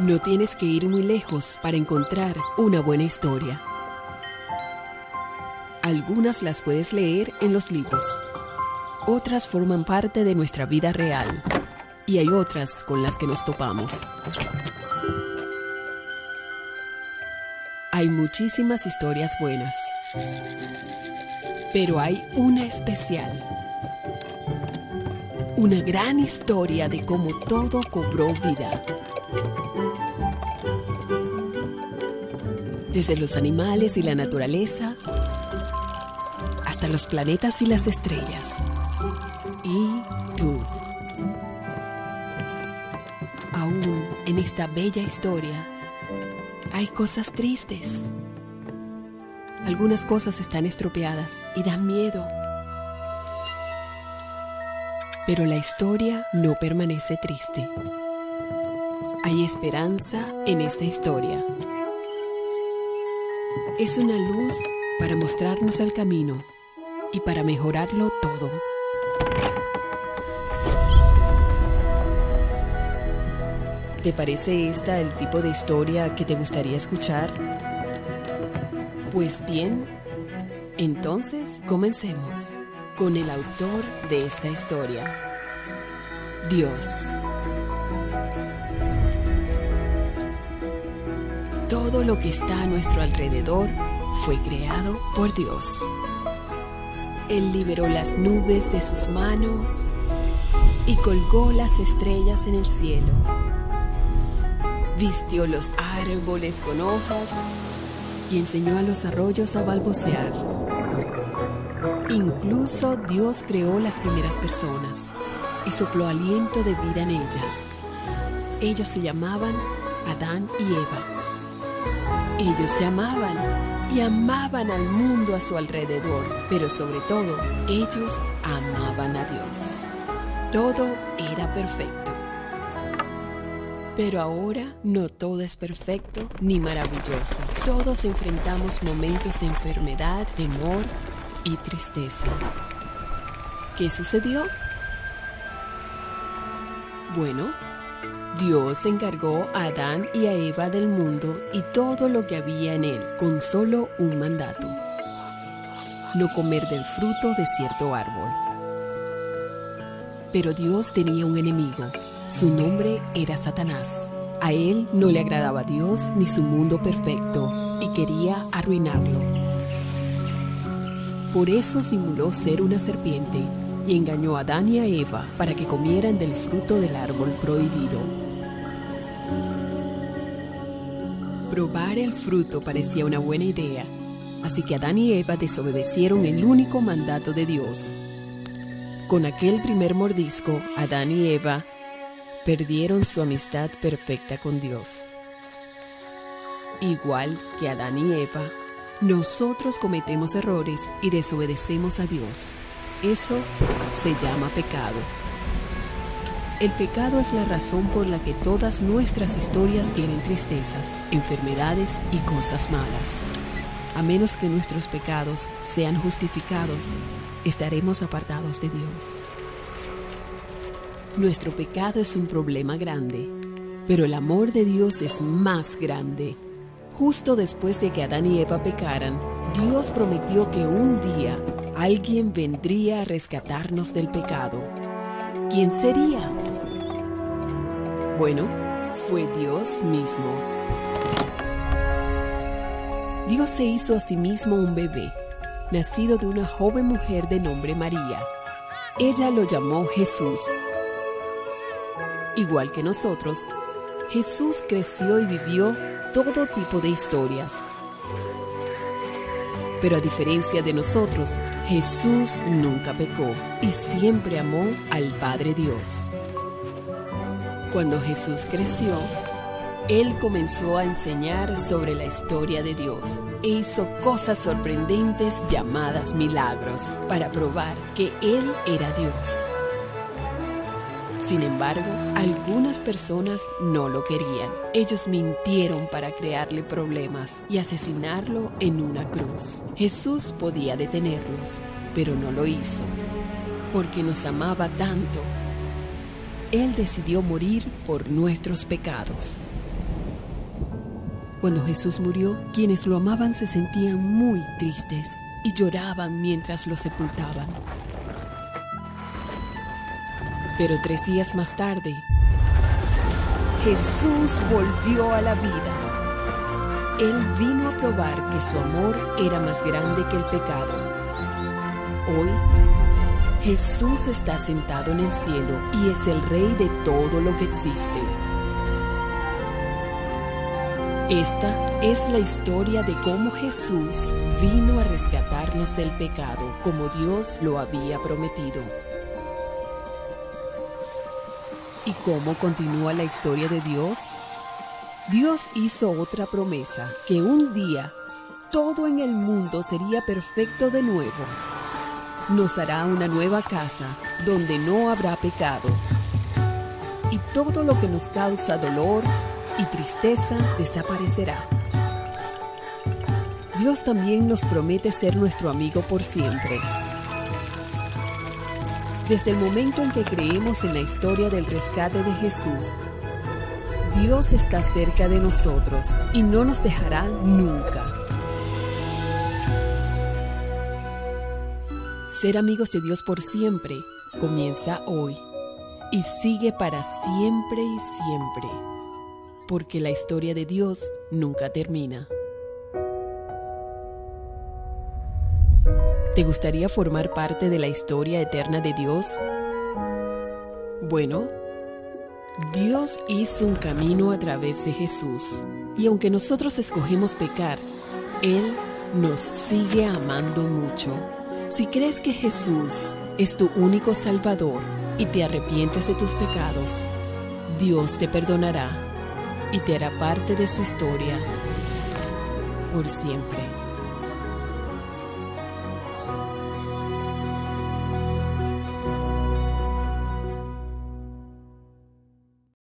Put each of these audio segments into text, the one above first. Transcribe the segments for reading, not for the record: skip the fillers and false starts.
No tienes que ir muy lejos para encontrar una buena historia. Algunas las puedes leer en los libros. Otras forman parte de nuestra vida real. Y hay otras con las que nos topamos. Hay muchísimas historias buenas. Pero hay una especial. Una gran historia de cómo todo cobró vida. Desde los animales y la naturaleza, hasta los planetas y las estrellas. Y tú. Aún en esta bella historia, hay cosas tristes. Algunas cosas están estropeadas y dan miedo. Pero la historia no permanece triste. Hay esperanza en esta historia. Es una luz para mostrarnos el camino y para mejorarlo todo. ¿Te parece esta el tipo de historia que te gustaría escuchar? Pues bien, entonces comencemos con el autor de esta historia, Dios. Todo lo que está a nuestro alrededor fue creado por Dios. Él liberó las nubes de sus manos y colgó las estrellas en el cielo. Vistió los árboles con hojas y enseñó a los arroyos a balbucear. Incluso Dios creó las primeras personas y sopló aliento de vida en ellas. Ellos se llamaban Adán y Eva. Ellos se amaban y amaban al mundo a su alrededor, pero sobre todo, ellos amaban a Dios. Todo era perfecto. Pero ahora no todo es perfecto ni maravilloso. Todos enfrentamos momentos de enfermedad, temor y tristeza. ¿Qué sucedió? Bueno, Dios encargó a Adán y a Eva del mundo y todo lo que había en él, con solo un mandato: no comer del fruto de cierto árbol. Pero Dios tenía un enemigo. Su nombre era Satanás. A él no le agradaba Dios ni su mundo perfecto y quería arruinarlo. Por eso simuló ser una serpiente y engañó a Adán y a Eva para que comieran del fruto del árbol prohibido. Probar el fruto parecía una buena idea, así que Adán y Eva desobedecieron el único mandato de Dios. Con aquel primer mordisco, Adán y Eva perdieron su amistad perfecta con Dios. Igual que Adán y Eva, nosotros cometemos errores y desobedecemos a Dios. Eso se llama pecado. El pecado es la razón por la que todas nuestras historias tienen tristezas, enfermedades y cosas malas. A menos que nuestros pecados sean justificados, estaremos apartados de Dios. Nuestro pecado es un problema grande, pero el amor de Dios es más grande. Justo después de que Adán y Eva pecaran, Dios prometió que un día alguien vendría a rescatarnos del pecado. ¿Quién sería? Bueno, fue Dios mismo. Dios se hizo a sí mismo un bebé, nacido de una joven mujer de nombre María. Ella lo llamó Jesús. Igual que nosotros, Jesús creció y vivió todo tipo de historias. Pero a diferencia de nosotros, Jesús nunca pecó y siempre amó al Padre Dios. Cuando Jesús creció, Él comenzó a enseñar sobre la historia de Dios e hizo cosas sorprendentes llamadas milagros para probar que Él era Dios. Sin embargo, algunas personas no lo querían. Ellos mintieron para crearle problemas y asesinarlo en una cruz. Jesús podía detenerlos, pero no lo hizo, porque nos amaba tanto. Él decidió morir por nuestros pecados. Cuando Jesús murió, quienes lo amaban se sentían muy tristes y lloraban mientras lo sepultaban. Pero 3 días más tarde, Jesús volvió a la vida. Él vino a probar que su amor era más grande que el pecado. Hoy, Jesús está sentado en el cielo y es el Rey de todo lo que existe. Esta es la historia de cómo Jesús vino a rescatarnos del pecado, como Dios lo había prometido. ¿Y cómo continúa la historia de Dios? Dios hizo otra promesa, que un día todo en el mundo sería perfecto de nuevo. Nos hará una nueva casa donde no habrá pecado. Y todo lo que nos causa dolor y tristeza desaparecerá. Dios también nos promete ser nuestro amigo por siempre. Desde el momento en que creemos en la historia del rescate de Jesús, Dios está cerca de nosotros y no nos dejará nunca. Ser amigos de Dios por siempre comienza hoy y sigue para siempre y siempre, porque la historia de Dios nunca termina. ¿Te gustaría formar parte de la historia eterna de Dios? Bueno, Dios hizo un camino a través de Jesús, y aunque nosotros escogemos pecar, Él nos sigue amando mucho. Si crees que Jesús es tu único Salvador y te arrepientes de tus pecados, Dios te perdonará y te hará parte de su historia por siempre.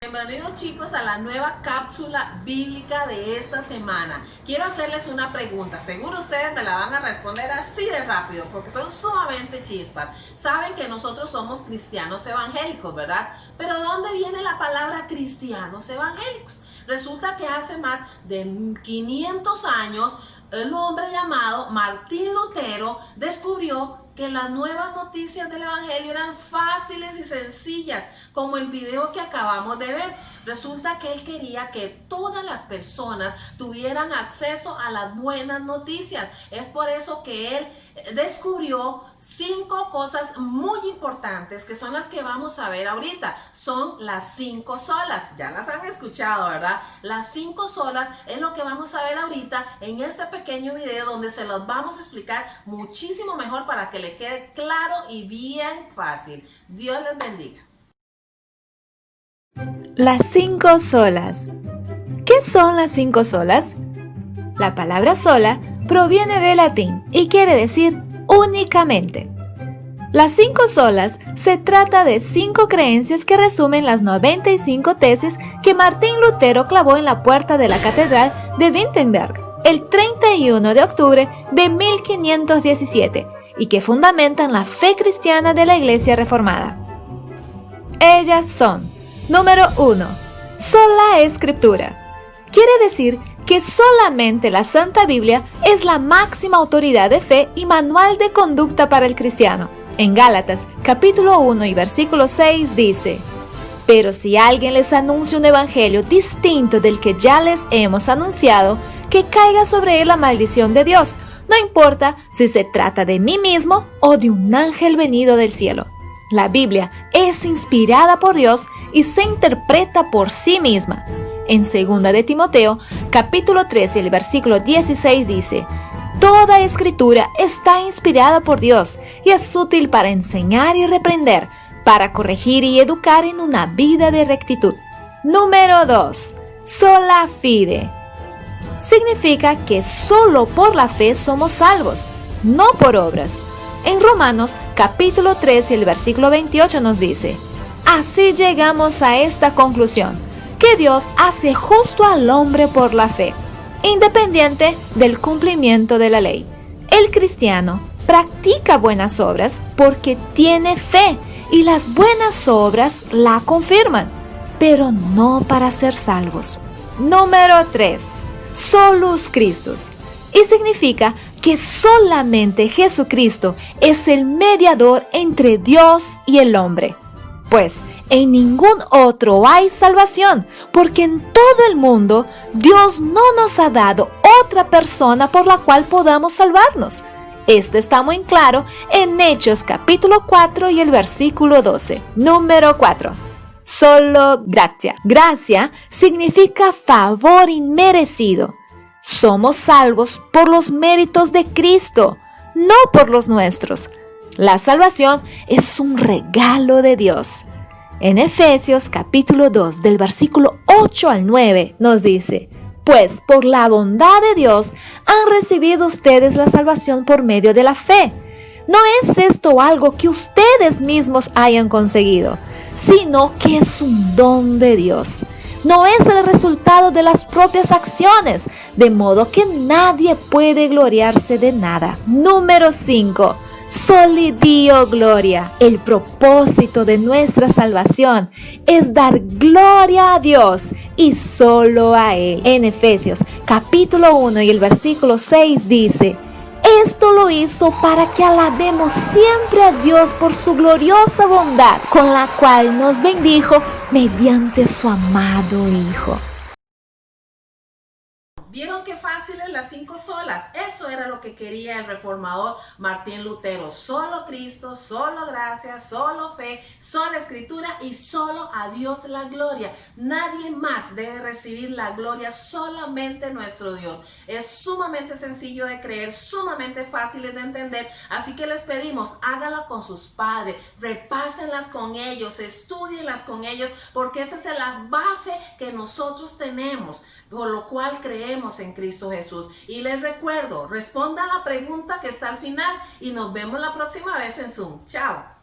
Bienvenidos chicos a la nueva cápsula bíblica de esta semana. Quiero hacerles una pregunta, seguro ustedes me la van a responder así de rápido porque son sumamente chispas. Saben que nosotros somos cristianos evangélicos, ¿verdad? Pero ¿de dónde viene la palabra cristianos evangélicos? Resulta que hace más de 500 años el hombre llamado Martín Lutero descubrió que las nuevas noticias del evangelio eran fáciles y sencillas, como el video que acabamos de ver. Resulta que él quería que todas las personas tuvieran acceso a las buenas noticias. Es por eso que él descubrió 5 cosas muy importantes que son las que vamos a ver ahorita. Son las 5 solas, ya las han escuchado, ¿verdad? Las 5 solas es lo que vamos a ver ahorita en este pequeño video donde se los vamos a explicar muchísimo mejor para que le quede claro y bien fácil. Dios les bendiga. Las 5 solas. ¿Qué son las 5 solas? La palabra sola proviene del latín y quiere decir únicamente. Las 5 solas se trata de 5 creencias que resumen las 95 tesis que Martín Lutero clavó en la puerta de la Catedral de Wittenberg el 31 de octubre de 1517 y que fundamentan la fe cristiana de la Iglesia Reformada. Ellas son: número 1. Sola Escritura. Quiere decir que solamente la Santa Biblia es la máxima autoridad de fe y manual de conducta para el cristiano. En Gálatas, capítulo 1 y versículo 6 dice: pero si alguien les anuncia un evangelio distinto del que ya les hemos anunciado, que caiga sobre él la maldición de Dios, no importa si se trata de mí mismo o de un ángel venido del cielo. La Biblia es inspirada por Dios y se interpreta por sí misma. En 2 de Timoteo, capítulo 3 y el versículo 16 dice: toda escritura está inspirada por Dios y es útil para enseñar y reprender, para corregir y educar en una vida de rectitud. Número 2. Sola fide. Significa que solo por la fe somos salvos, no por obras. En Romanos, capítulo 3 y el versículo 28 nos dice: así llegamos a esta conclusión, que Dios hace justo al hombre por la fe, independiente del cumplimiento de la ley. El cristiano practica buenas obras porque tiene fe y las buenas obras la confirman, pero no para ser salvos. Número 3. solus Christus, y significa que solamente Jesucristo es el mediador entre Dios y el hombre. Pues en ningún otro hay salvación, porque en todo el mundo Dios no nos ha dado otra persona por la cual podamos salvarnos. Esto está muy claro en Hechos capítulo 4 y el versículo 12. Número 4. Solo gracia. Gracia significa favor inmerecido. Somos salvos por los méritos de Cristo, no por los nuestros. La salvación es un regalo de Dios. En Efesios capítulo 2 del versículo 8 al 9 nos dice: pues por la bondad de Dios han recibido ustedes la salvación por medio de la fe. No es esto algo que ustedes mismos hayan conseguido, sino que es un don de Dios. No es el resultado de las propias acciones, de modo que nadie puede gloriarse de nada. Número 5. Soli Deo Gloria. El propósito de nuestra salvación es dar gloria a Dios y solo a Él. En Efesios capítulo 1 y el versículo 6 dice: esto lo hizo para que alabemos siempre a Dios por su gloriosa bondad, con la cual nos bendijo mediante su amado Hijo. ¿Vieron qué fáciles las 5 solas? Eso era lo que quería el reformador Martín Lutero. Solo Cristo, solo gracia, solo fe, sola escritura y solo a Dios la gloria. Nadie más debe recibir la gloria, solamente nuestro Dios. Es sumamente sencillo de creer, sumamente fácil de entender, así que les pedimos, háganla con sus padres, repásenlas con ellos, estudienlas con ellos, porque esa es la base que nosotros tenemos, por lo cual creemos en Cristo Jesús. Y les recuerdo, respondan la pregunta que está al final y nos vemos la próxima vez en Zoom. Chao.